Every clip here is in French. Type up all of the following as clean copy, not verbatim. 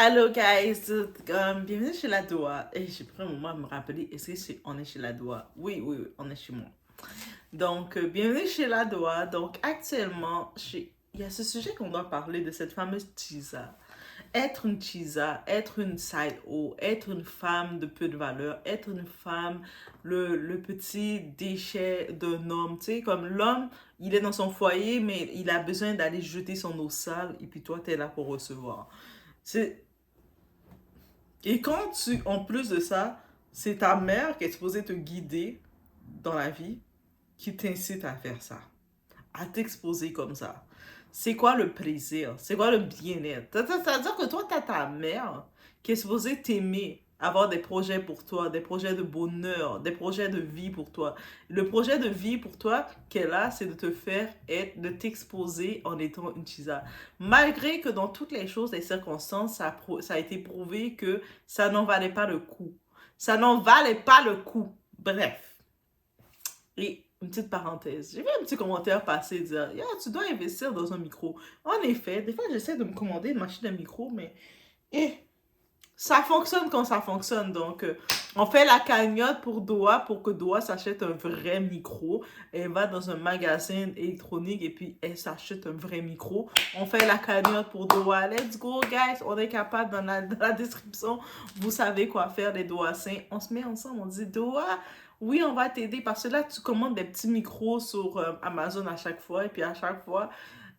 Hello guys, bienvenue chez la Doua. Et j'ai pris un moment à me rappeler, on est chez la Doua? Oui, oui, oui, on est chez moi. Donc, bienvenue chez la Doua. Donc, actuellement, il y a ce sujet qu'on doit parler de cette fameuse Chisa. Être une Chisa, être une side O, être une femme de peu de valeur, être une femme, le petit déchet d'un homme. Tu sais, comme l'homme, il est dans son foyer, mais il a besoin d'aller jeter son eau sale, et puis toi, tu es là pour recevoir. C'est Et quand en plus de ça, c'est ta mère qui est supposée te guider dans la vie, qui t'incite à faire ça, à t'exposer comme ça. C'est quoi le plaisir? C'est quoi le bien-être? C'est-à-dire que toi, t'as ta mère qui est supposée t'aimer, avoir des projets pour toi, des projets de bonheur, des projets de vie pour toi. Le projet de vie pour toi qu'elle a, c'est de te faire être, de t'exposer en étant une chisa. Malgré que dans toutes les choses, les circonstances, ça a été prouvé que ça n'en valait pas le coup. Ça n'en valait pas le coup. Bref. Et une petite parenthèse, j'ai vu un petit commentaire passer dire yeah, tu dois investir dans un micro. En effet, des fois j'essaie de me commander une machine à micro, mais eh, ça fonctionne quand ça fonctionne. Donc, on fait la cagnotte pour Doha pour que Doha s'achète un vrai micro. Elle va dans un magasin électronique et puis elle s'achète un vrai micro. On fait la cagnotte pour Doha. Let's go, guys. On est capable dans la description. Vous savez quoi faire, les Dohassins. On se met ensemble. On dit Doha, oui, on va t'aider parce que là, tu commandes des petits micros sur Amazon à chaque fois. Et puis à chaque fois,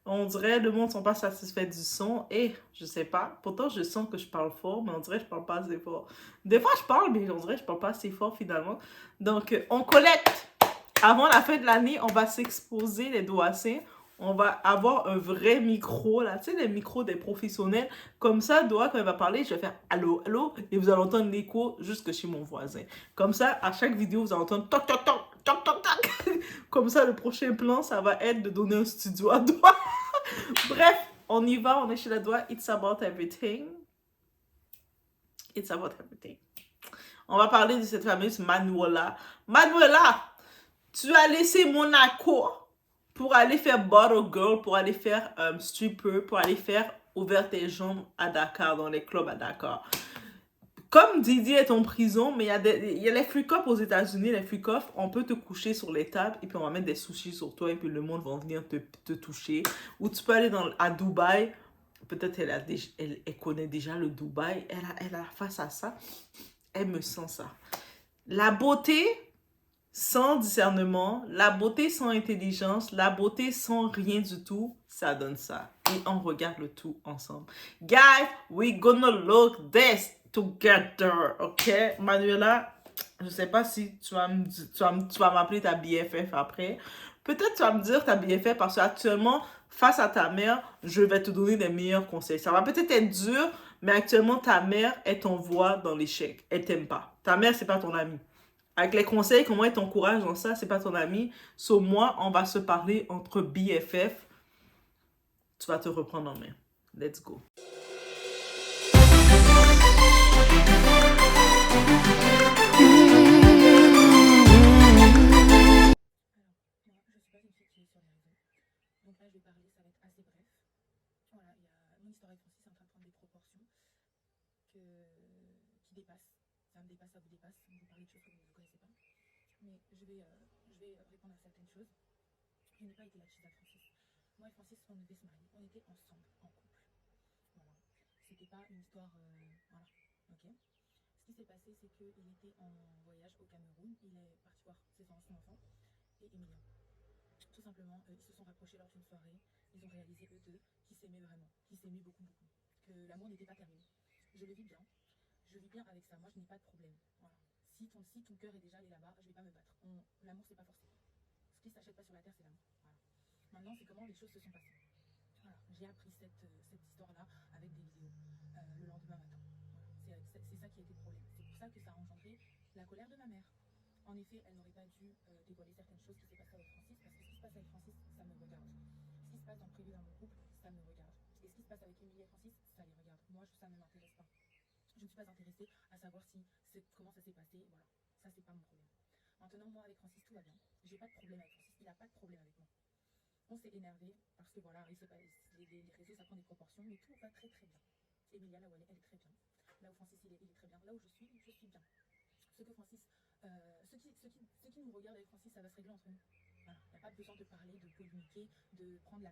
on dirait le monde ne sont pas satisfaits du son et je sais pas. Pourtant, je sens que je parle fort, mais on dirait que je parle pas assez fort. Des fois, je parle, mais on dirait que je parle pas assez fort finalement. Donc, on collecte. Avant la fin de l'année, on va s'exposer les doigts. On va avoir un vrai micro, là, tu sais, les micros des professionnels. Comme ça, Doha, quand il va parler, je vais faire allô, allô, et vous allez entendre l'écho jusque chez mon voisin. Comme ça, à chaque vidéo, vous allez entendre toc, toc, toc, toc, toc, toc. Comme ça, le prochain plan, ça va être de donner un studio à Doha. Bref, on y va, on est chez la Doha. It's about everything. It's about everything. On va parler de cette fameuse Manuela. Manuela, tu as laissé Monaco pour aller faire bottle girl, pour aller faire stripper, pour aller faire ouvrir tes jambes à Dakar, dans les clubs à Dakar. Comme Didi est en prison, mais il y a les freak-off aux États-Unis, les freak-off, on peut te coucher sur les tables et puis on va mettre des sushis sur toi et puis le monde va venir te toucher. Ou tu peux aller à Dubaï, peut-être elle connaît déjà le Dubaï, elle a face à ça, elle me sent ça. La beauté sans discernement, la beauté sans intelligence, la beauté sans rien du tout, ça donne ça. Et on regarde le tout ensemble. Guys, we gonna look this together, ok? Manuela, je sais pas si tu vas m'appeler ta BFF après. Peut-être tu vas me dire ta BFF parce qu'actuellement, face à ta mère, je vais te donner des meilleurs conseils. Ça va peut-être être dur, mais actuellement, ta mère est ton voix dans l'échec. Elle t'aime pas. Ta mère, c'est pas ton amie. Avec les conseils, comment elle t'encourage dans ça, c'est pas ton ami. Sur moi, on va se parler entre BFF. Tu vas te reprendre en main. Let's go. Donc là, je vais parler, ça va être assez bref. Voilà, mon histoire avec Francis est en train de prendre des proportions qui dépassent. Ça me dépasse, ça vous dépasse. On vous parler de choses que vous ne connaissez pas. Mais je vais répondre à certaines choses. Je n'ai pas été la chise à Francis. Moi et Francis, on devait se marier. On était ensemble, en couple. Voilà. C'était pas une histoire. Voilà. Ok. Ce qui s'est passé, c'est qu'il était en voyage au Cameroun. Il est parti voir son enfant et Emilien. Tout simplement, ils se sont rapprochés lors d'une soirée. Ils ont réalisé, eux deux, qu'ils s'aimaient vraiment, qu'ils s'aimaient beaucoup, beaucoup. Que l'amour n'était pas terminé. Je le vis bien. Je vis bien avec ça. Moi, je n'ai pas de problème. Voilà. Si ton cœur est déjà allé là-bas, je ne vais pas me battre. L'amour, c'est pas forcé. Ce qui ne s'achète pas sur la terre, c'est l'amour. Voilà. Maintenant, c'est comment les choses se sont passées. Voilà. J'ai appris cette histoire-là avec des vidéos le lendemain matin. Voilà. C'est ça qui a été le problème. C'est pour ça que ça a engendré la colère de ma mère. En effet, elle n'aurait pas dû dévoiler certaines choses qui s'est passées avec Francis, parce que ce qui se passe avec Francis, ça me regarde. Ce qui se passe dans le privé dans mon couple, ça me regarde. Et ce qui se passe avec Émilie et Francis, ça les regarde. Moi, ça ne m'intéresse pas. Je ne suis pas intéressée à savoir comment ça s'est passé. Voilà, ça c'est pas mon problème. Maintenant, moi avec Francis, tout va bien. J'ai pas de problème avec Francis, il n'a pas de problème avec moi. On s'est énervé parce que voilà, les réseaux ça prend des proportions, mais tout va très très bien. Emilia, là où elle est très bien. Là où Francis, il est très bien. Là où je suis bien. Ce que Francis, ce qui nous regarde avec Francis, ça va se régler entre nous. Voilà. Il n'y a pas besoin de parler, de polémiquer, de prendre la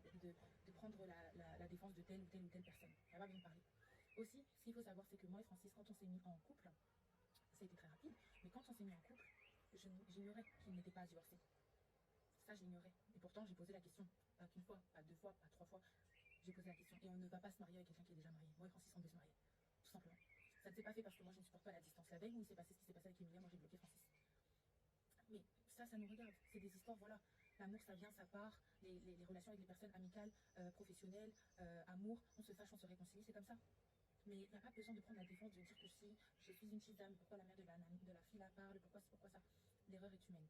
défense de telle ou telle personne. Il n'y a pas besoin de parler. Aussi, ce qu'il faut savoir, c'est que moi et Francis, quand on s'est mis en couple, ça a été très rapide, mais quand on s'est mis en couple, j'ignorais qu'il n'était pas divorcé. Ça, je l'ignorais. Et pourtant, j'ai posé la question. Pas qu'une fois, pas deux fois, pas trois fois. J'ai posé la question. Et on ne va pas se marier avec quelqu'un qui est déjà marié. Moi et Francis, on veut se marier. Tout simplement. Ça ne s'est pas fait parce que moi, je ne supporte pas la distance. La veille où il s'est passé ce qui s'est passé avec Emilia, moi, j'ai bloqué Francis. Mais ça nous regarde. C'est des histoires, voilà. L'amour, ça vient, ça part. Les relations avec les personnes amicales, professionnelles, amour, on se fâche, on se réconcilie, c'est comme ça. Mais il n'y a pas besoin de prendre la défense, de dire que si je suis une petite dame, pourquoi la mère de la fille la parle, pourquoi ça. L'erreur est humaine.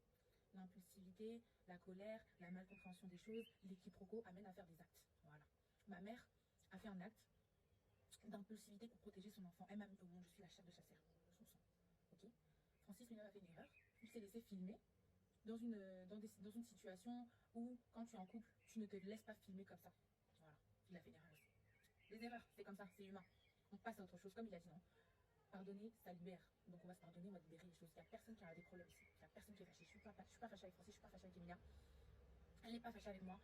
L'impulsivité, la colère, la malcompréhension des choses, les quiproquos amènent à faire des actes. Voilà. Ma mère a fait un acte d'impulsivité pour protéger son enfant. Elle m'a mis au monde, je suis la chair de sa sœur, son sang. Ok. Francis lui-même a fait une erreur. Il s'est laissé filmer dans une situation où, quand tu es en couple, tu ne te laisses pas filmer comme ça. Voilà. Il a fait une erreur aussi. Les erreurs, c'est comme ça, c'est humain. On passe à autre chose, comme il a dit, non. Pardonner, ça libère. Donc on va se pardonner, on va libérer les choses. Il n'y a personne qui a des problèmes ici. Il n'y a personne qui est fâché. Je ne suis pas fâchée avec Francis, je ne suis pas fâchée avec Emilia. Elle n'est pas fâchée avec moi.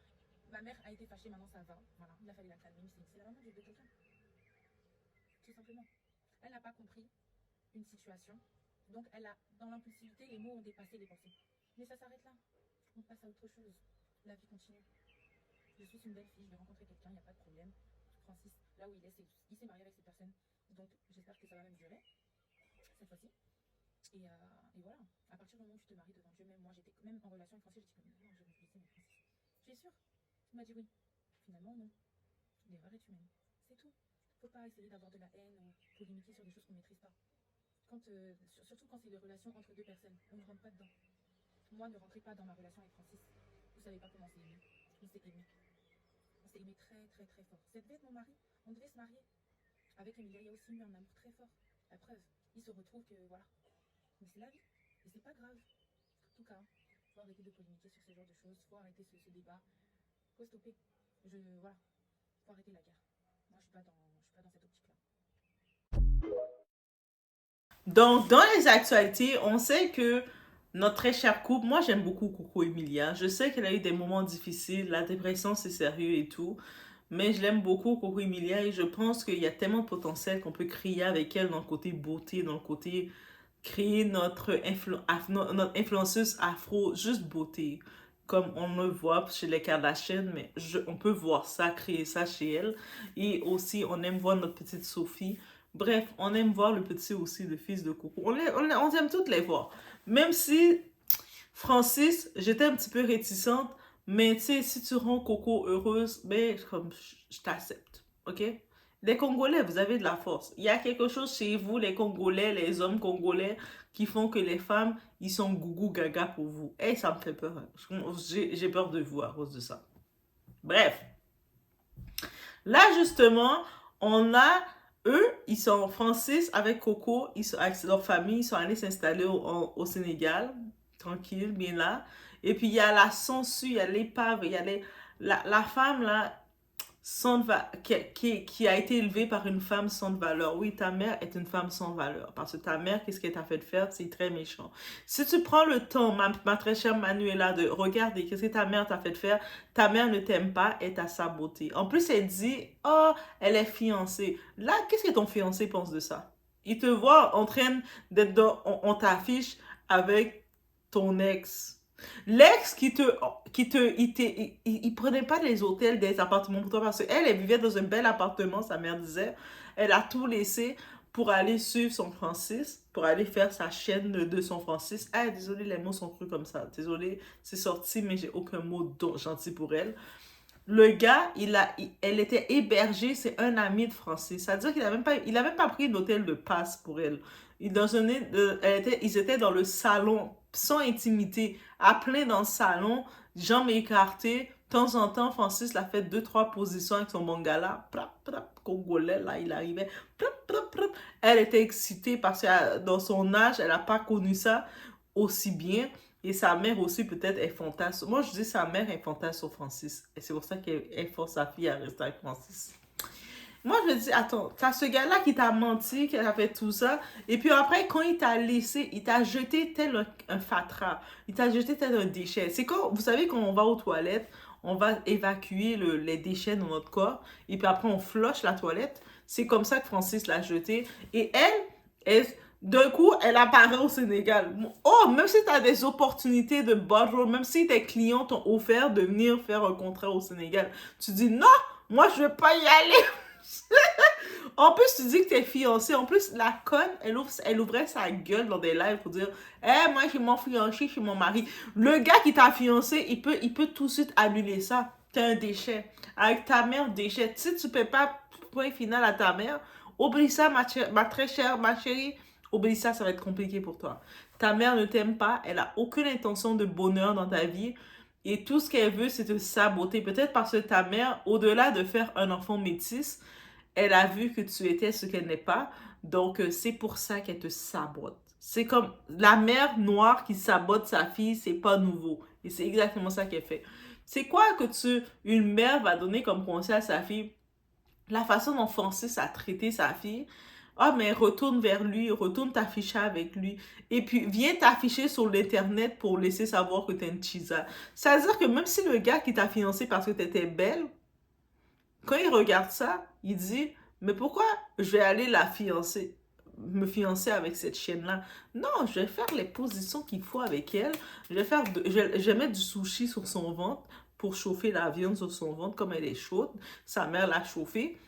Ma mère a été fâchée, maintenant ça va. Voilà, il a fallu la calmer. C'est la maman de quelqu'un. Tout simplement. Elle n'a pas compris une situation. Donc elle a, dans l'impulsivité, les mots ont dépassé les pensées. Mais ça s'arrête là. On passe à autre chose. La vie continue. Je suis une belle fille, je vais rencontrer quelqu'un, il n'y a pas de problème. Francis, là où il est, il s'est marié avec cette personne. Donc j'espère que ça va même durer, cette fois-ci. Et voilà, à partir du moment où tu te maries devant Dieu, même moi, j'étais même en relation avec Francis, j'ai dit, non, je vais me laisser, mais Francis, tu es sûr? Il m'a dit oui. Finalement, non. L'erreur est humaine. C'est tout. Faut pas essayer d'avoir de la haine ou polémiquer sur des choses qu'on ne maîtrise pas. Surtout quand c'est des relations entre deux personnes, on ne rentre pas dedans. Moi, ne rentrez pas dans ma relation avec Francis. Vous savez pas comment c'est aimé. On s'est aimé. On s'est aimé très très très fort. Ça devait être mon mari. On devait se marier. Avec Emilia, il y a aussi eu un amour très fort. La preuve, il se retrouve que voilà. Mais c'est la vie. Et c'est pas grave. En tout cas, faut arrêter de polémiquer sur ce genre de choses. Faut arrêter ce débat. Faut stopper. Voilà. Faut arrêter la guerre. Moi, je suis pas dans cette optique-là. Donc, dans les actualités, on sait que notre très cher couple, moi j'aime beaucoup Coco Emilia. Je sais qu'elle a eu des moments difficiles, la dépression c'est sérieux et tout. Mais je l'aime beaucoup, Coco Emilia, et je pense qu'il y a tellement de potentiel qu'on peut créer avec elle dans le côté beauté, dans le côté créer notre influenceuse afro, juste beauté. Comme on le voit chez les Kardashian, mais on peut voir ça, créer ça chez elle. Et aussi, on aime voir notre petite Sophie. Bref, on aime voir le petit aussi, le fils de Coco. On aime toutes les voir. Même si Francis, j'étais un petit peu réticente, mais tu sais, si tu rends Coco heureuse, ben, comme je t'accepte, ok? Les Congolais, vous avez de la force. Il y a quelque chose chez vous, les Congolais, les hommes congolais, qui font que les femmes, ils sont gougou gaga pour vous. Et ça me fait peur. J'ai peur de vous à cause de ça. Bref. Là, justement, on a eux, ils sont Francis avec Coco, ils sont avec leur famille, ils sont allés s'installer au Sénégal, tranquille, bien là. Et puis il y a la sangsue, il y a l'épave, il y a la femme là, qui a été élevée par une femme sans valeur. Oui, ta mère est une femme sans valeur. Parce que ta mère, qu'est-ce qu'elle t'a fait faire? C'est très méchant. Si tu prends le temps, ma très chère Manuela, de regarder qu'est-ce que ta mère t'a fait faire, ta mère ne t'aime pas, elle t'a saboté. En plus, elle dit, oh, elle est fiancée. Là, qu'est-ce que ton fiancé pense de ça? Il te voit en train d'être on t'affiche avec ton ex. L'ex il prenait pas des hôtels, des appartements pour toi parce qu'elle vivait dans un bel appartement, sa mère disait. Elle a tout laissé pour aller suivre son Francis, pour aller faire sa chaîne de son Francis. Ah, désolé, les mots sont crus comme ça. Désolé, c'est sorti, mais j'ai aucun mot gentil pour elle. Le gars, elle était hébergée, c'est un ami de Francis. C'est-à-dire qu'il a même pas pris d'hôtel de passe pour elle. Ils étaient dans le salon, sans intimité, à plein dans le salon, jambes écartées. De temps en temps, Francis l'a fait 2-3 positions avec son bangala. Congolais, là, il arrivait. Elle était excitée parce que dans son âge, elle n'a pas connu ça aussi bien. Et sa mère aussi, peut-être, est fantasme. Moi, je dis sa mère est fantasme sur Francis. Et c'est pour ça qu'elle force sa fille à rester avec Francis. Moi, je me dis, attends, t'as ce gars-là qui t'a menti, qui a fait tout ça, et puis après, quand il t'a laissé, il t'a jeté tel un fatras, il t'a jeté tel un déchet. C'est quand, vous savez, quand on va aux toilettes, on va évacuer les déchets dans notre corps, et puis après, on flush la toilette. C'est comme ça que Francis l'a jeté. Et d'un coup, elle apparaît au Sénégal. Oh, même si tu as des opportunités de borrow, même si tes clients t'ont offert de venir faire un contrat au Sénégal, tu dis non, moi je veux pas y aller. En plus, tu dis que t'es fiancée. En plus, la conne, elle ouvrait sa gueule dans des lives pour dire moi, j'ai mon fiancé, j'ai mon mari. Le gars qui t'a fiancé, il peut tout de suite annuler ça. T'es un déchet. Avec ta mère, déchet. Si tu peux pas point final à ta mère, oublie ça, ma très chère, ma chérie. Oublie ça, ça va être compliqué pour toi. Ta mère ne t'aime pas. Elle a aucune intention de bonheur dans ta vie. Et tout ce qu'elle veut, c'est te saboter. Peut-être parce que ta mère, au-delà de faire un enfant métis, elle a vu que tu étais ce qu'elle n'est pas. Donc, c'est pour ça qu'elle te sabote. C'est comme la mère noire qui sabote sa fille, c'est pas nouveau. Et c'est exactement ça qu'elle fait. C'est quoi que une mère va donner comme conseil à sa fille? La façon dont Francis a traité sa fille. Ah, mais retourne vers lui, retourne t'afficher avec lui. Et puis, viens t'afficher sur l'Internet pour laisser savoir que t'es une chisa. Ça veut dire que même si le gars qui t'a fiancé parce que t'étais belle, quand il regarde ça, il dit, mais pourquoi je vais aller me fiancer avec cette chienne-là? Non, je vais faire les positions qu'il faut avec elle. Je vais mettre du sushi sur son ventre pour chauffer la viande sur son ventre comme elle est chaude. Sa mère l'a chauffée.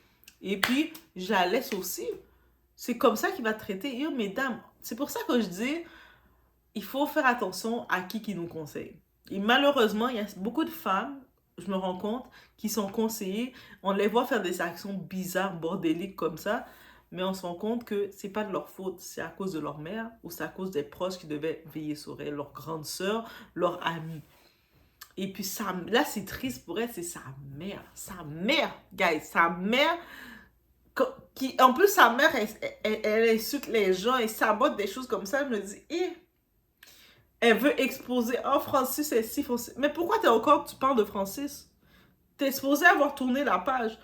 Et puis, je la laisse aussi. C'est comme ça qu'il va traiter. Yo, mesdames, c'est pour ça que je dis, il faut faire attention à qui nous conseille. Et malheureusement, il y a beaucoup de femmes, je me rends compte, qui sont conseillées. On les voit faire des actions bizarres, bordéliques comme ça, mais on se rend compte que c'est pas de leur faute. C'est à cause de leur mère ou c'est à cause des proches qui devaient veiller sur elle, leur grande sœur, leur amie. Et puis là, c'est triste pour elle, c'est sa mère. Sa mère, guys, sa mère. En plus, sa mère, elle insulte les gens et sabote des choses comme ça. Je me dis, elle veut exposer. Oh, Francis est si Francis. Mais pourquoi tu parles de Francis? T'es supposé avoir tourné la page.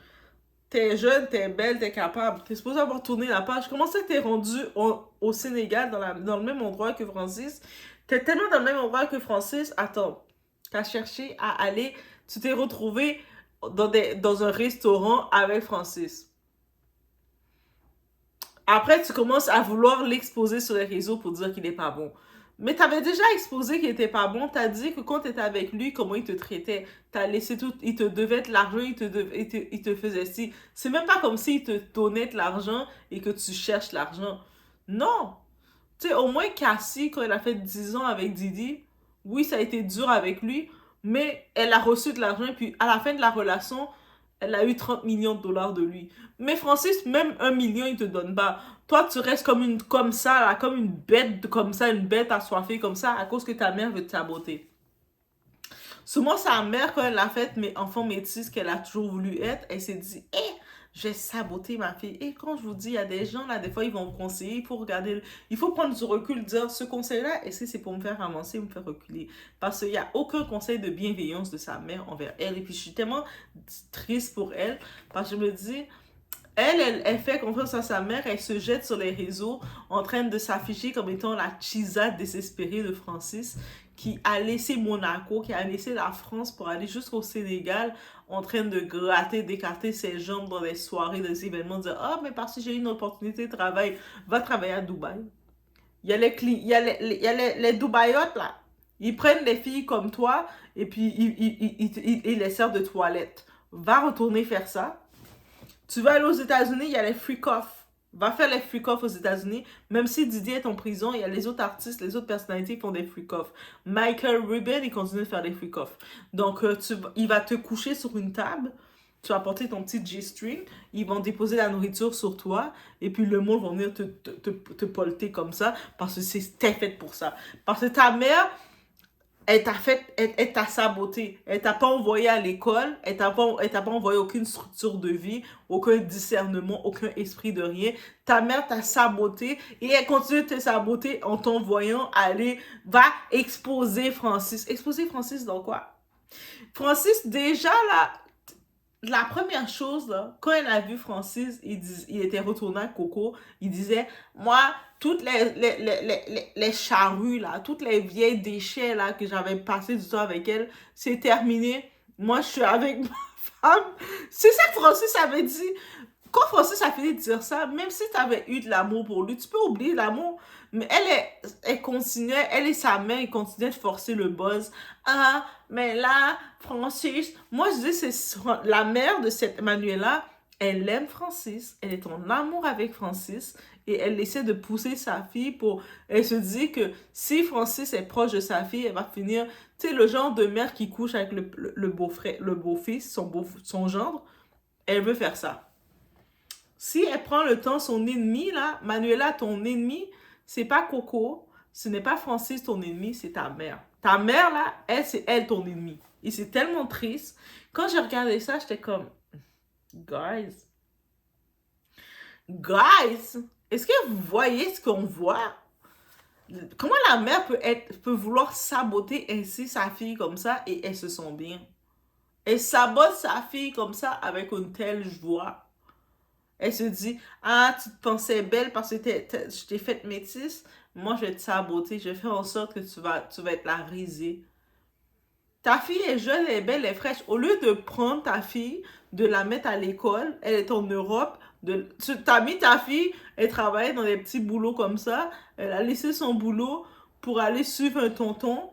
T'es jeune, t'es belle, t'es capable. T'es supposé avoir tourné la page. Comment ça t'es rendu au Sénégal, dans le même endroit que Francis? T'es tellement dans le même endroit que Francis. Attends, t'as cherché à aller. Tu t'es retrouvé dans un restaurant avec Francis. Après, tu commences à vouloir l'exposer sur les réseaux pour dire qu'il n'est pas bon. Mais tu avais déjà exposé qu'il n'était pas bon. Tu as dit que quand tu étais avec lui, comment il te traitait. Tu as laissé tout. Il te devait de l'argent, il te faisait ci. C'est même pas comme s'il te donnait de l'argent et que tu cherches l'argent. Non. Tu sais, au moins Cassie, quand elle a fait 10 ans avec Didi, oui, ça a été dur avec lui, mais elle a reçu de l'argent et puis à la fin de la relation, elle a eu 30 millions de dollars de lui. Mais Francis, même 1 million, il te donne pas. Toi, tu restes comme ça, là, comme une bête, comme ça, une bête assoiffée, comme ça, à cause que ta mère veut te saboter. Souvent, sa mère, quand elle a fait enfant métis qu'elle a toujours voulu être, elle s'est dit, je vais saboter ma fille. Et quand je vous dis, il y a des gens, là, des fois, ils vont vous conseiller, il faut regarder, il faut prendre du recul, dire, ce conseil-là, est-ce que c'est pour me faire avancer ou me faire reculer? Parce qu'il n'y a aucun conseil de bienveillance de sa mère envers elle. Et puis, je suis tellement triste pour elle, parce que je me dis, elle fait confiance à sa mère, elle se jette sur les réseaux en train de s'afficher comme étant la chisa désespérée de Francis qui a laissé Monaco, qui a laissé la France pour aller jusqu'au Sénégal en train de gratter, d'écarter ses jambes dans des soirées, des événements, dire « Ah, mais parce que j'ai une opportunité de travail, va travailler à Dubaï. » Il y a les Dubaïotes là, ils prennent des filles comme toi et puis ils les servent de toilette. Va retourner faire ça. Tu vas aller aux États-Unis, il y a les freak-off. Va faire les freak-off aux États-Unis. Même si Didier est en prison, il y a les autres artistes, les autres personnalités qui font des freak-off. Michael Rubin, il continue de faire des freak-off. Donc, il va te coucher sur une table. Tu vas porter ton petit G-string. Ils vont déposer la nourriture sur toi. Et puis, le monde va venir te polter comme ça. Parce que c'était fait pour ça. Parce que ta mère... Elle t'a saboté. Elle t'a pas envoyé à l'école. Elle t'a pas envoyé aucune structure de vie, aucun discernement, aucun esprit de rien. Ta mère t'a saboté et elle continue de te saboter en t'envoyant aller, va exposer Francis. Exposer Francis dans quoi? Francis, déjà là, la première chose, là, quand elle a vu Francis, il était retourné à Coco, il disait, moi, toutes les charrues, là, toutes les vieilles déchets, là, que j'avais passé du temps avec elle, c'est terminé. Moi, je suis avec ma femme. C'est ça que Francis avait dit. Quand Francis a fini de dire ça, même si tu avais eu de l'amour pour lui, tu peux oublier l'amour. Mais elle continuait, elle et sa mère, ils continuaient de forcer le buzz. Ah, mais là, Francis, moi je dis, c'est la mère de cette Manuela, elle aime Francis, elle est en amour avec Francis, et elle essaie de pousser sa fille pour. Elle se dit que si Francis est proche de sa fille, elle va finir. Tu sais, le genre de mère qui couche avec le beau-frère, le beau-fils, son gendre, elle veut faire ça. Si elle prend le temps, son ennemi, là, Manuela, ton ennemi, c'est pas Coco, ce n'est pas Francis, ton ennemi, c'est ta mère. Ta mère, là, elle, c'est elle, ton ennemi. Et c'est tellement triste. Quand j'ai regardé ça, j'étais comme, guys, guys, est-ce que vous voyez ce qu'on voit? Comment la mère peut vouloir saboter ainsi sa fille comme ça et elle se sent bien? Elle sabote sa fille comme ça avec une telle joie. Elle se dit, ah, tu te pensais belle parce que je t'ai faite métisse. Moi, je vais te saboter. Je vais faire en sorte que tu vas être la risée. Ta fille est jeune, elle est belle, elle est fraîche. Au lieu de prendre ta fille, de la mettre à l'école, elle est en Europe. Tu as mis ta fille, elle travaillait dans des petits boulots comme ça. Elle a laissé son boulot pour aller suivre un tonton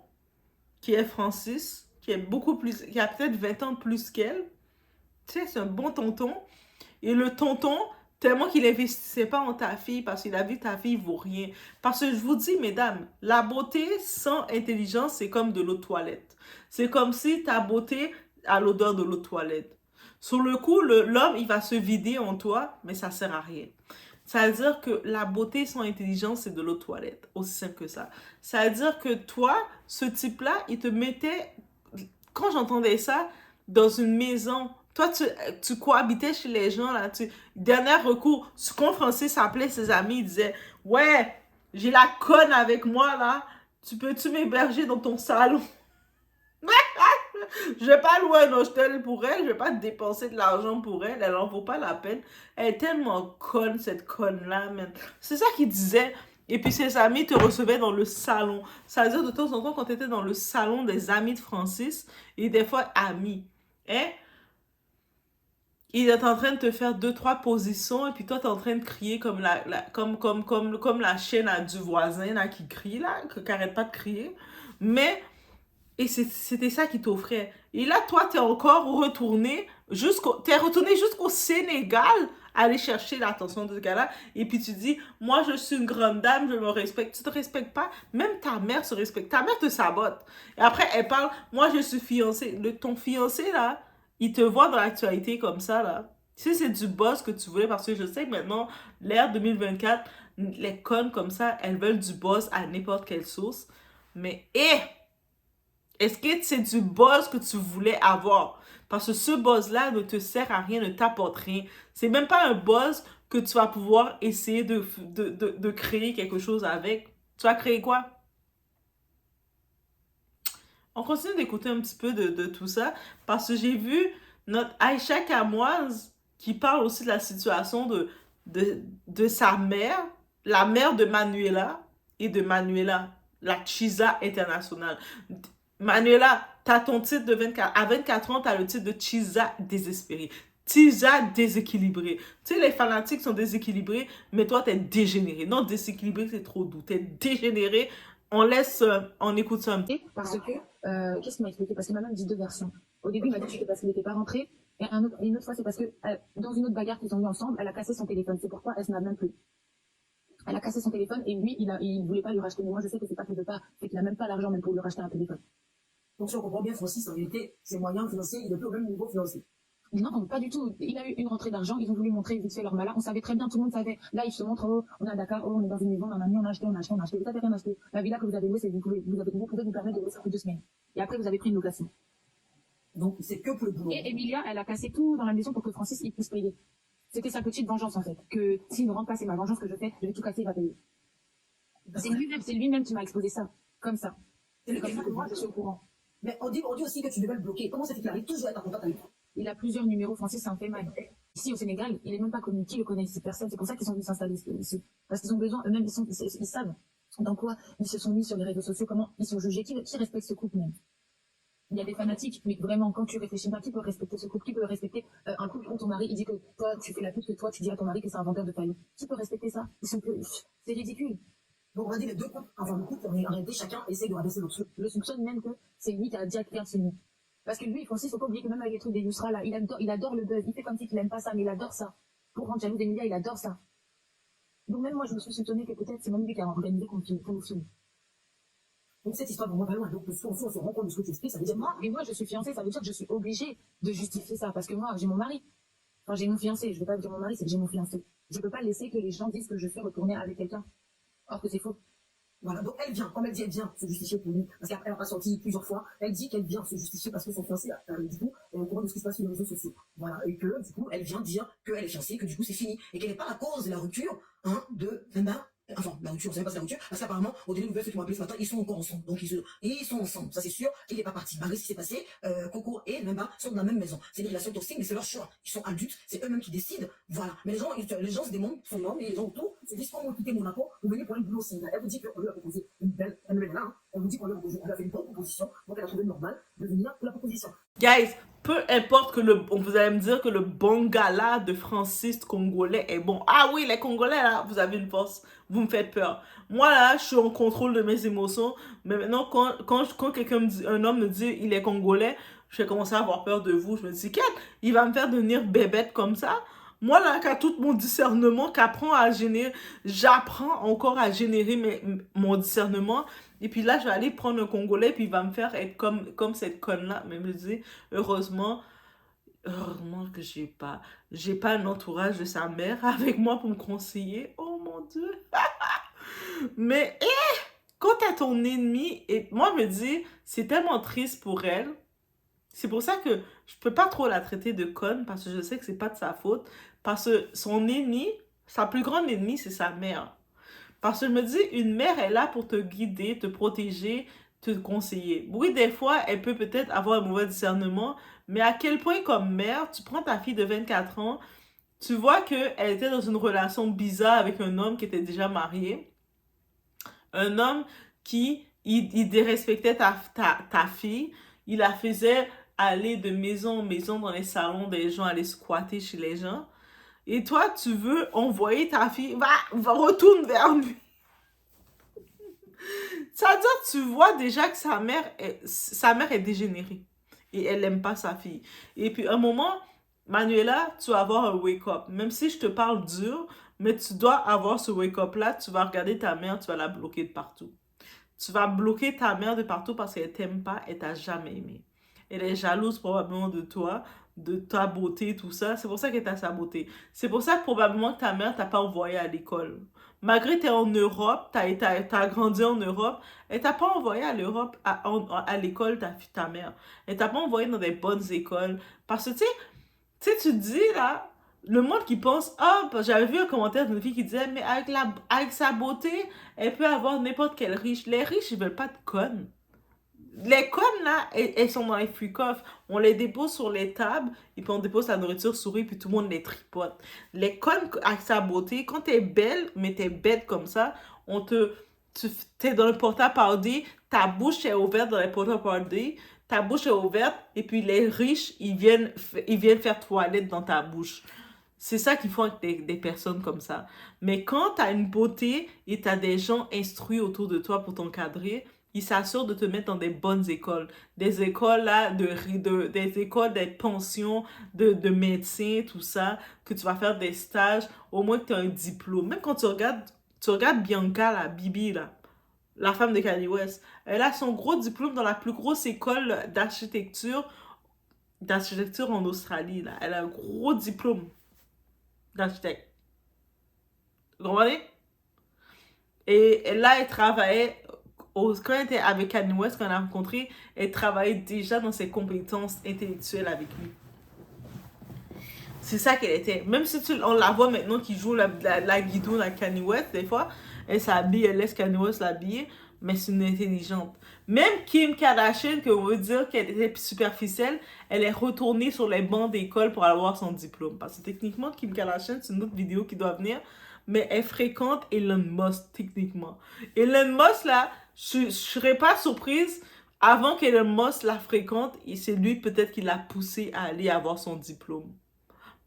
qui est Francis, qui est beaucoup plus, qui a peut-être 20 ans de plus qu'elle. Tu sais, c'est un bon tonton. Et le tonton, tellement qu'il n'investissait pas en ta fille parce qu'il a vu que ta fille vaut rien. Parce que je vous dis, mesdames, la beauté sans intelligence, c'est comme de l'eau de toilette. C'est comme si ta beauté a l'odeur de l'eau de toilette. Sur le coup, l'homme, il va se vider en toi, mais ça sert à rien. Ça veut dire que la beauté sans intelligence, c'est de l'eau de toilette. Aussi simple que ça. Ça veut dire que toi, ce type-là, il te mettait, quand j'entendais ça, dans une maison. Toi, tu cohabitais chez les gens, là. Dernier recours, quand Francis appelait ses amis, il disait, ouais, j'ai la conne avec moi, là. Peux-tu m'héberger dans ton salon? Je vais pas louer un hostel pour elle, je vais pas dépenser de l'argent pour elle, elle en vaut pas la peine. Elle est tellement conne, cette conne-là, man. C'est ça qu'il disait. Et puis ses amis te recevaient dans le salon. Ça veut dire de temps en temps, quand tu étais dans le salon des amis de Francis, et des fois amis, hein, il est en train de te faire deux, trois positions, et puis toi, tu es en train de crier comme comme la chienne du voisin là, qui crie, là, qui arrête pas de crier. Mais, et c'était ça qu'il t'offrait. Et là, toi, t'es encore retourné t'es retourné jusqu'au Sénégal aller chercher l'attention de ce gars-là. Et puis tu dis, moi, je suis une grande dame, je me respecte. Tu te respectes pas. Même ta mère se respecte. Ta mère te sabote. Et après, elle parle, moi, je suis fiancée. Ton fiancé, là, il te voit dans l'actualité comme ça, là. Si c'est du boss que tu voulais, parce que je sais que maintenant, l'ère 2024, les connes comme ça, elles veulent du boss à n'importe quelle sauce. Mais, est-ce que c'est du buzz que tu voulais avoir? Parce que ce buzz-là ne te sert à rien, ne t'apporte rien. C'est même pas un buzz que tu vas pouvoir essayer de créer quelque chose avec. Tu vas créer quoi? On continue d'écouter un petit peu de tout ça parce que j'ai vu notre Aïcha Kamoise qui parle aussi de la situation de sa mère, la mère de Manuela et de Manuela, la Chisa internationale. Manuela, t'as ton titre de 24. À 24 ans, t'as le titre de Chisa désespéré. Chisa déséquilibré. Tu sais, les fanatiques sont déséquilibrés, mais toi, t'es dégénéré. Non, déséquilibré, c'est trop doux. T'es dégénéré. On écoute ça un petit peu. Parce que, qu'est-ce qu'il m'a expliqué? Parce qu'il m'a même dit deux versions. Au début, il m'a dit que c'était parce qu'il n'était pas rentré. Et une autre fois, c'est parce que dans une autre bagarre qu'ils ont eu ensemble, elle a cassé son téléphone. C'est pourquoi elle se n'a même plus. Elle a cassé son téléphone et lui, il voulait pas lui racheter. Mais moi, je sais que c'est pas qu'il veut pas, c'est qu'il a même pas l'argent même pour lui racheter un téléphone. Donc si on comprend bien, Francis, en réalité, ses moyens financiers, il est plus au même niveau financier. Non, pas du tout. Il a eu une rentrée d'argent. Ils ont voulu montrer vite fait leur malin. On savait très bien, tout le monde savait. Là, ils se montrent, oh, on est à Dakar, oh, on est dans une maison, on a mis, on a acheté. Vous n'avez rien acheté. La villa que vous avez louée, c'est vous pouvez vous permettre de louer ça pour 2 semaines. Et après, vous avez pris une location. Donc c'est que pour le boulot. Et Emilia, elle a cassé tout dans la maison pour que Francis, il puisse payer. C'était sa petite vengeance, en fait. Que s'il ne rentre pas, c'est ma vengeance que je fais, je vais tout casser, il va payer. C'est lui-même qui m'a exposé ça. Comme ça. C'est lui Comme qui ça fait que que moi, je suis au courant. Mais on dit aussi que tu devais le bloquer. Comment ça fait qu'il arrive toujours à être en contact avec toi? Il a plusieurs numéros. Francis, c'est un fait mal. Ici, au Sénégal, il est même pas connu. Qui le connaît, ces personnes? C'est pour ça qu'ils sont venus s'installer ici. Parce qu'ils ont besoin, eux-mêmes, ils savent dans quoi ils se sont mis sur les réseaux sociaux, comment ils sont jugés, qui respecte ce couple même. Il y a des fanatiques, mais vraiment, quand tu réfléchis pas, qui peut respecter ce couple? Qui peut respecter un couple où ton mari, il dit que toi, tu fais la pute, que toi, tu dis à ton mari que c'est un vendeur de paillots? Qui peut respecter ça? C'est ridicule. Donc on a dit les deux couples, enfin le couple, en réalité, chacun essaie de rabaisser l'autre. Je soupçonne même que c'est lui qui a dit c'est lui. Parce que lui, Francis, faut pas oublier que même avec les trucs des Yousra, là, il adore le buzz. Il fait comme si il aime pas ça, mais il adore ça. Pour rendre jaloux des médias, il adore ça. Donc même moi, je me suis soupçonné que peut-être c'est même lui qui a organisé qu'on nous filme. Donc cette histoire, vraiment, vraiment, donc si on se rend compte de ce que tu expliques, ça veut dire moi, et moi je suis fiancée, ça veut dire que je suis obligée de justifier ça. Parce que moi, j'ai mon mari. Enfin, j'ai mon fiancé. Je vais pas dire mon mari, c'est que j'ai mon fiancé. Je peux pas laisser que les gens disent que je fais retourner avec quelqu'un. Or que c'est faux. Voilà, donc elle vient, comme elle dit, elle vient se justifier pour lui, parce qu'elle a sorti plusieurs fois, elle dit qu'elle vient se justifier parce que son fiancé, du coup, est au courant de ce qui se passe sur les réseaux sociaux. Voilà, et que, du coup, elle vient dire qu'elle est fiancée, que du coup, c'est fini, et qu'elle n'est pas la cause de la rupture, hein, de Venda. Enfin, la rupture, vous savez pas c'est la rupture, parce qu'apparemment, au début, ceux qui m'ont appelé ce matin, ils sont encore ensemble. Donc, ils sont ensemble, ça c'est sûr, il n'est pas parti. Malgré ce qui s'est passé, Coco et Venda sont dans la même maison. C'est une relation toxique, mais c'est leur choix. Ils sont adultes, c'est eux-mêmes qui décident. Voilà. Mais les gens se démontrent, son homme, et les gens autour se disent, comment quitter Monaco, vous venez pour une boulot single. Elle vous dit qu'on lui a proposé une belle, elle me là, hein. Elle vous dit qu'on lui a fait une bonne proposition, donc elle a trouvé normal de venir pour la proposition. Guys, peu importe que vous allez me dire que le Bangala de Francis congolais est bon. Ah oui, les Congolais là, vous avez une force, vous me faites peur. Moi là, je suis en contrôle de mes émotions, mais maintenant quand quelqu'un me dit, un homme me dit il est congolais, je vais commencer à avoir peur de vous. Je me dis, qu'est-ce il va me faire devenir bébête comme ça? Moi là, qu'à tout mon discernement, qu'apprend à générer, j'apprends encore à générer mon discernement. Et puis là, je vais aller prendre un Congolais, puis il va me faire être comme cette conne-là. Mais je me dis, heureusement que j'ai pas un entourage de sa mère avec moi pour me conseiller. Oh mon Dieu. Mais, quand t'as ton ennemi, et moi, je me dis, c'est tellement triste pour elle. C'est pour ça que je peux pas trop la traiter de conne, parce que je sais que c'est pas de sa faute. Parce que son ennemi, sa plus grande ennemie, c'est sa mère. Parce que je me dis, une mère est là pour te guider, te protéger, te conseiller. Oui, des fois, elle peut peut-être avoir un mauvais discernement, mais à quel point, comme mère, tu prends ta fille de 24 ans, tu vois qu'elle était dans une relation bizarre avec un homme qui était déjà marié, un homme qui, il dérespectait ta fille, il la faisait aller de maison en maison dans les salons des gens, aller squatter chez les gens. Et toi, tu veux envoyer ta fille, retourne vers lui. Ça veut dire que tu vois déjà que sa mère est dégénérée. Et elle n'aime pas sa fille. Et puis, à un moment, Manuela, tu vas avoir un wake-up. Même si je te parle dur, mais tu dois avoir ce wake-up-là. Tu vas regarder ta mère, tu vas la bloquer de partout. Tu vas bloquer ta mère de partout parce qu'elle t'aime pas, elle t'a jamais aimé. Elle est jalouse probablement de toi, de ta beauté, tout ça. C'est pour ça qu'elle t'a saboté. C'est pour ça que probablement que ta mère t'a pas envoyé à l'école. Malgré que tu es en Europe, t'as grandi en Europe, elle t'a pas envoyé à l'Europe, à l'école, ta mère. Elle t'a pas envoyé dans des bonnes écoles. Parce que, tu sais, tu te dis, là, le monde qui pense, j'avais vu un commentaire d'une fille qui disait, mais avec sa beauté, elle peut avoir n'importe quel riche. Les riches, ils veulent pas de connes. Les connes, là, elles sont dans les freak-off. On les dépose sur les tables, et puis on dépose la nourriture souris, puis tout le monde les tripote. Les connes, avec sa beauté, quand t'es belle, mais t'es bête comme ça, t'es dans le porta-party, ta bouche est ouverte dans le porta-party, ta bouche est ouverte, et puis les riches, ils viennent faire toilette dans ta bouche. C'est ça qu'ils font avec des personnes comme ça. Mais quand t'as une beauté, et t'as des gens instruits autour de toi pour t'encadrer, ils s'assurent de te mettre dans des bonnes écoles. Des écoles, là, des écoles, des pensions de médecins, tout ça, que tu vas faire des stages, au moins que tu as un diplôme. Même quand tu regardes Bianca, la Bibi, là, la femme de Kanye West, elle a son gros diplôme dans la plus grosse école d'architecture en Australie, là. Elle a un gros diplôme d'architecte. Vous comprenez? Et là, elle travaillait... Quand elle était avec Kanye West, quand on l'a rencontré, elle travaillait déjà dans ses compétences intellectuelles avec lui. C'est ça qu'elle était. Même si on la voit maintenant qui joue la guidoune à Kanye West, des fois, elle s'habille, elle laisse Kanye West l'habiller. mais c'est une intelligente. Même Kim Kardashian, qu'on veut dire qu'elle était superficielle, elle est retournée sur les bancs d'école pour avoir son diplôme. Parce que techniquement, Kim Kardashian, c'est une autre vidéo qui doit venir, mais elle fréquente Elon Musk, techniquement. Elon Musk, là, je serais pas surprise, avant qu'Elon Musk la fréquente, et c'est lui peut-être qui l'a poussé à aller avoir son diplôme.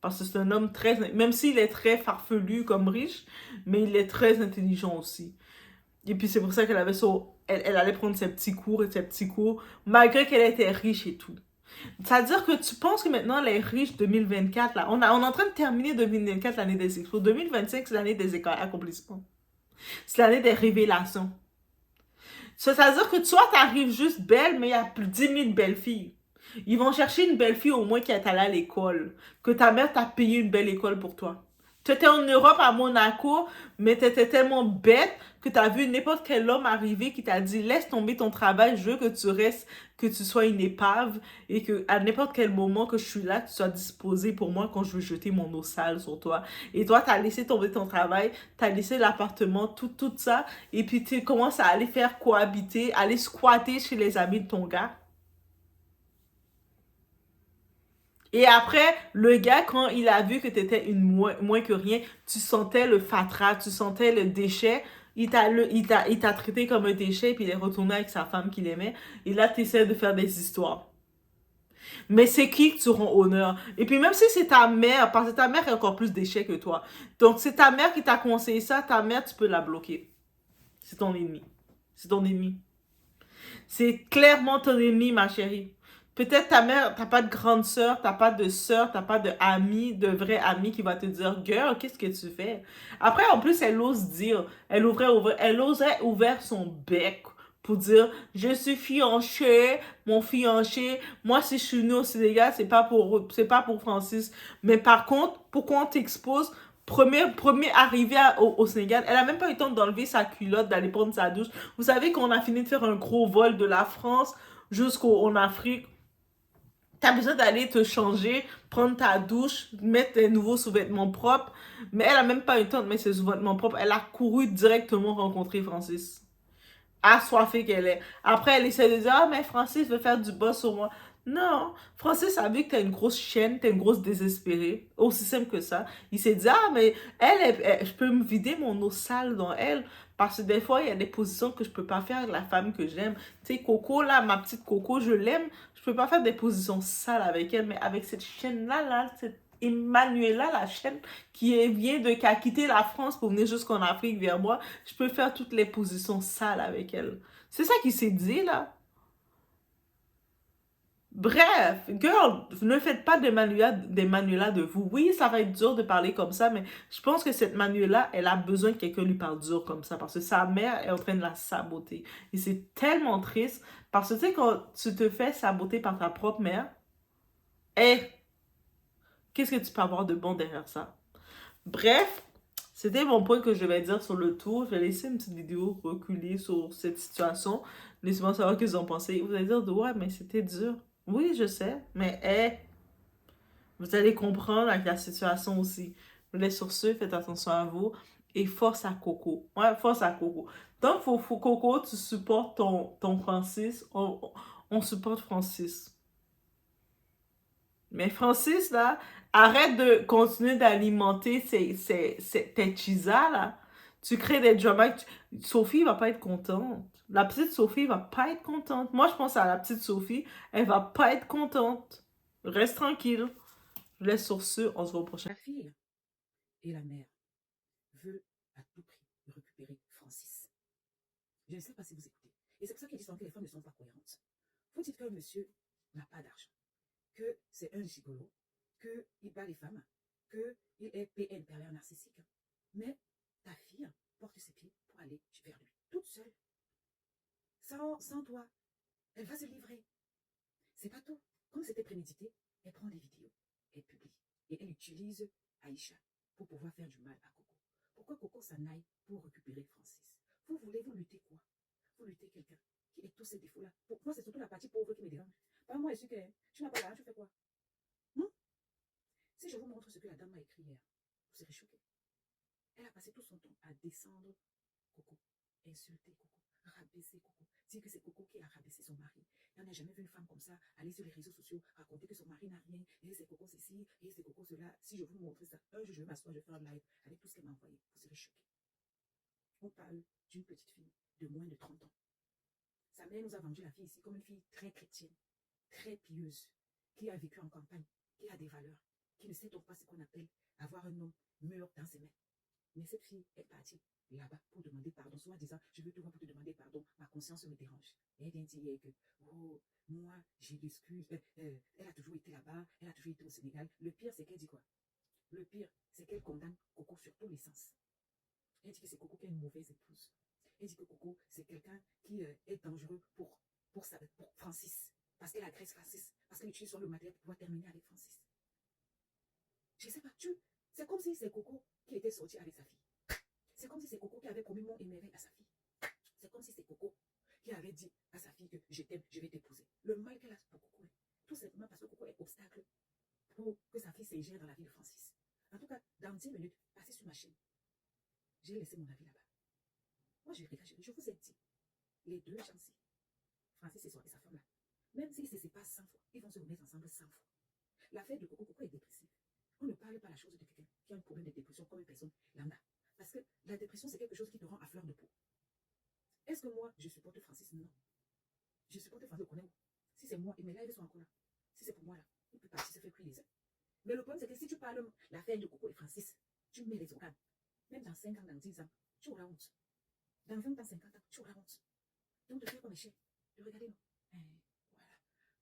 Parce que c'est un homme très... Même s'il est très farfelu comme riche, mais il est très intelligent aussi. Et puis c'est pour ça qu'elle avait son... Elle allait prendre ses petits cours et ses petits cours, malgré qu'elle était riche et tout. C'est-à-dire que tu penses que maintenant les riches 2024, là, on est en train de terminer 2024, l'année des expos. 2025, c'est l'année des accomplissements. C'est l'année des révélations. C'est-à-dire que toi, t'arrives juste belle, mais il y a plus de 10 000 belles filles. Ils vont chercher une belle fille au moins qui est allée à l'école. Que ta mère t'a payé une belle école pour toi. Tu étais en Europe, à Monaco, mais tu étais tellement bête que tu as vu n'importe quel homme arriver qui t'a dit laisse tomber ton travail, je veux que tu restes, que tu sois une épave et que à n'importe quel moment que je suis là, tu sois disposé pour moi quand je veux jeter mon eau sale sur toi. Et toi, tu as laissé tomber ton travail, tu as laissé l'appartement, tout ça, et puis tu commences à aller faire cohabiter, aller squatter chez les amis de ton gars. Et après, le gars, quand il a vu que tu étais une moins que rien, tu sentais le fatras, tu sentais le déchet, il t'a traité comme un déchet, puis il est retourné avec sa femme qu'il aimait. Et là, tu essaies de faire des histoires. Mais c'est qui que tu rends honneur? Et puis même si c'est ta mère, parce que ta mère est encore plus déchet que toi. Donc c'est ta mère qui t'a conseillé ça, ta mère, tu peux la bloquer. C'est ton ennemi. C'est ton ennemi. C'est clairement ton ennemi, ma chérie. Peut-être ta mère, t'as pas de grande sœur, t'as pas de ami, de vrai ami qui va te dire, girl, qu'est-ce que tu fais? Après, en plus, elle ose dire, elle oserait ouvrir son bec pour dire, je suis fiancée, mon fiancé, moi, si je suis née au Sénégal, c'est pas pour Francis. Mais par contre, pourquoi on t'expose? Premier arrivé au Sénégal, elle a même pas eu le temps d'enlever sa culotte, d'aller prendre sa douche. Vous savez qu'on a fini de faire un gros vol de la France jusqu'en Afrique. T'as besoin d'aller te changer, prendre ta douche, mettre tes nouveaux sous-vêtements propres. Mais elle a même pas eu le temps de mettre ses sous-vêtements propres. Elle a couru directement rencontrer Francis. Assoiffée qu'elle est. Après, elle essaie de dire, ah, mais Francis veut faire du boss sur moi. Non, Francis a vu que t'as une grosse chienne, t'es une grosse désespérée. Aussi simple que ça. Il s'est dit, ah, mais je peux me vider mon eau sale dans elle. Parce que des fois, il y a des positions que je peux pas faire avec la femme que j'aime. Tu sais, Coco, là, ma petite Coco, je l'aime. Je peux pas faire des positions sales avec elle. Mais avec cette chienne-là, cette Emmanuela, la chienne vient de quitter la France pour venir jusqu'en Afrique vers moi, je peux faire toutes les positions sales avec elle. C'est ça qu'il s'est dit, là. Bref, girl, ne faites pas des Manuela de vous. Oui, ça va être dur de parler comme ça, mais je pense que cette Manuela, elle a besoin que quelqu'un lui parle dur comme ça, parce que sa mère est en train de la saboter. Et c'est tellement triste, parce que tu sais, quand tu te fais saboter par ta propre mère, qu'est-ce que tu peux avoir de bon derrière ça? Bref, c'était mon point que je vais dire sur le tour. Je vais laisser une petite vidéo reculer sur cette situation. Laissez-moi savoir ce que vous en pensez. Vous allez dire, ouais, mais c'était dur. Oui, je sais, mais vous allez comprendre avec la situation aussi. Je vous laisse sur ce, faites attention à vous. Et force à Coco. Ouais, force à Coco. Donc, Coco, tu supportes ton Francis. On supporte Francis. Mais Francis, là, arrête de continuer d'alimenter tes chisas, là. Tu crées des dramas. Sophie va pas être contente. La petite Sophie va pas être contente. Moi, je pense à la petite Sophie. Elle va pas être contente. Reste tranquille. Je laisse sur ce. On se voit au prochain. La fille et la mère veulent à tout prix récupérer Francis. Je ne sais pas si vous écoutez. Et c'est pour ça qu'ils disent que les femmes ne sont pas cohérentes. Vous dites que monsieur n'a pas d'argent, que c'est un gigolo, qu'il bat les femmes, qu'il est PN, pervers narcissique. Mais ta fille porte ses pieds pour aller vers lui, toute seule. Sans toi. Elle va se livrer. C'est pas tout. Comme c'était prémédité, elle prend des vidéos, elle publie. Et elle utilise Aïcha pour pouvoir faire du mal à Coco. Pourquoi Coco s'en aille pour récupérer Francis? Vous voulez vous lutter quoi? Vous luttez quelqu'un qui ait tous ces défauts-là. Pour moi, c'est surtout la partie pauvre qui me dérange. Pas moi, je suis que tu n'as pas d'argent, tu fais quoi? Si je vous montre ce que la dame m'a écrit hier, vous serez choqués. Elle a passé tout son temps à descendre Coco, insulter Coco, rabaisser Coco. Dire que c'est Coco qui a rabaissé son mari. On n'a jamais vu une femme comme ça aller sur les réseaux sociaux raconter que son mari n'a rien. Et c'est Coco ceci, et c'est Coco cela. Si je vous montre ça, un jour je vais m'asseoir, je vais faire un live avec tout ce qu'elle m'a envoyé. Vous serez choqués. On parle d'une petite fille de moins de 30 ans. Sa mère nous a vendu la fille ici comme une fille très chrétienne, très pieuse, qui a vécu en campagne, qui a des valeurs, qui ne sait donc pas ce qu'on appelle avoir un homme mûr dans ses mains. Mais cette fille est partie là-bas pour demander pardon, soit disant, je veux te voir pour te demander pardon, ma conscience me dérange. Et elle vient dire que, oh, moi, j'ai l'excuse, elle a toujours été là-bas, elle a toujours été au Sénégal. Le pire, c'est qu'elle dit quoi? Le pire, c'est qu'elle condamne Coco sur tous les sens. Elle dit que c'est Coco qui est une mauvaise épouse. Elle dit que Coco, c'est quelqu'un qui est dangereux pour Francis. Parce qu'elle agresse Francis. Parce qu'elle utilise le matériel pour pouvoir terminer avec Francis. Je ne sais pas, c'est comme si c'est Coco qui était sorti avec sa fille. C'est comme si c'est Coco qui avait promis mon émerveil à sa fille. C'est comme si c'est Coco qui avait dit à sa fille que je t'aime, je vais t'épouser. Le mal qu'elle a pour Coco, tout simplement parce que Coco est obstacle pour que sa fille s'ingère dans la vie de Francis. En tout cas, dans 10 minutes, passez sur ma chaîne. J'ai laissé mon avis là-bas. Moi, je vous ai dit, les deux gentils, Francis et sa femme-là, même s'ils se séparent 100 fois, ils vont se remettre ensemble 100 fois. L'affaire de Coco est dépressive. On ne parle pas la chose de quelqu'un qui a un problème de dépression comme une personne lambda. Parce que la dépression, c'est quelque chose qui te rend à fleur de peau. Est-ce que moi, je supporte Francis? Non. Je supporte Francis, je connais. Si c'est moi, et mes lives sont encore là. Si c'est pour moi là, il peut partir se faire cuire les œufs. Mais le problème, c'est que si tu parles l'affaire de Coco et Francis, tu mets les organes. Même dans 5 ans, dans 10 ans, tu auras honte. Dans 20 ans, 50 ans, tu auras honte. Donc, de faire comme les chiens, de regarder nous. Voilà.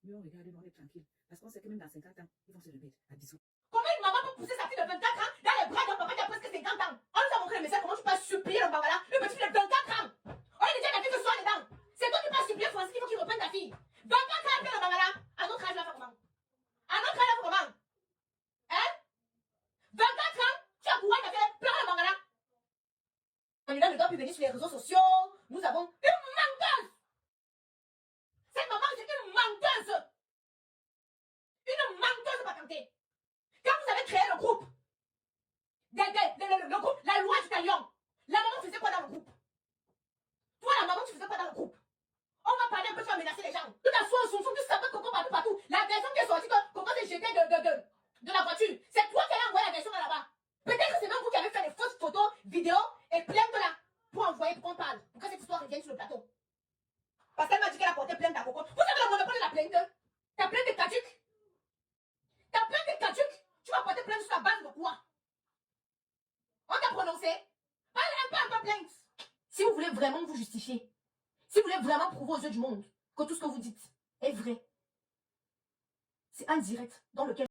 Mieux on regarde, nous, on est tranquille. Parce qu'on sait que même dans 50 ans, ils vont se remettre à 10 ans. Comment une maman peut pousser sa fille de 24 ans dans les bras d'un papa qui a presque 50 ans? On nous a montré le message, comment tu peux supplier le Bangala, une petite fille de 24 ans. On lui dit à ta fille que ce soit dedans. C'est toi qui peux supplier Francis, il faut qu'il reprenne ta fille. 24 ans après le Bangala, à notre âge, là, fait comment? À notre âge, là, fait comment? Hein? 24 ans, tu as couru, tu as fait plein le Bangala. Manila ne doit plus venir sur les réseaux sociaux. Nous avons une menteuse. Cette maman, c'est une menteuse. Une menteuse patentée. Quand vous avez créé le groupe, le groupe, la loi du talion, la maman faisait quoi dans le groupe? Toi, la maman, tu faisais quoi dans le groupe? On va parler un peu, tu vas menacer les gens. Tout à soi, son tu sapes Coco partout. La version qui est sortie, que Coco s'est jeté de la voiture, c'est toi qui as envoyé la version là-bas. Peut-être que c'est même vous qui avez fait des fausses photos, vidéos et plainte là pour envoyer pour qu'on parle. Pour que cette histoire revienne sur le plateau. Parce qu'elle m'a dit qu'elle a porté plainte à Coco. Vous avez le monopole de la plainte? Ta plainte est caduque. Ta plainte est caduque. Tu vas porter plainte sur la base de quoi? On t'a prononcé? Parle un peu plainte. Si vous voulez vraiment vous justifier, si vous voulez vraiment prouver aux yeux du monde que tout ce que vous dites est vrai, c'est un direct dans lequel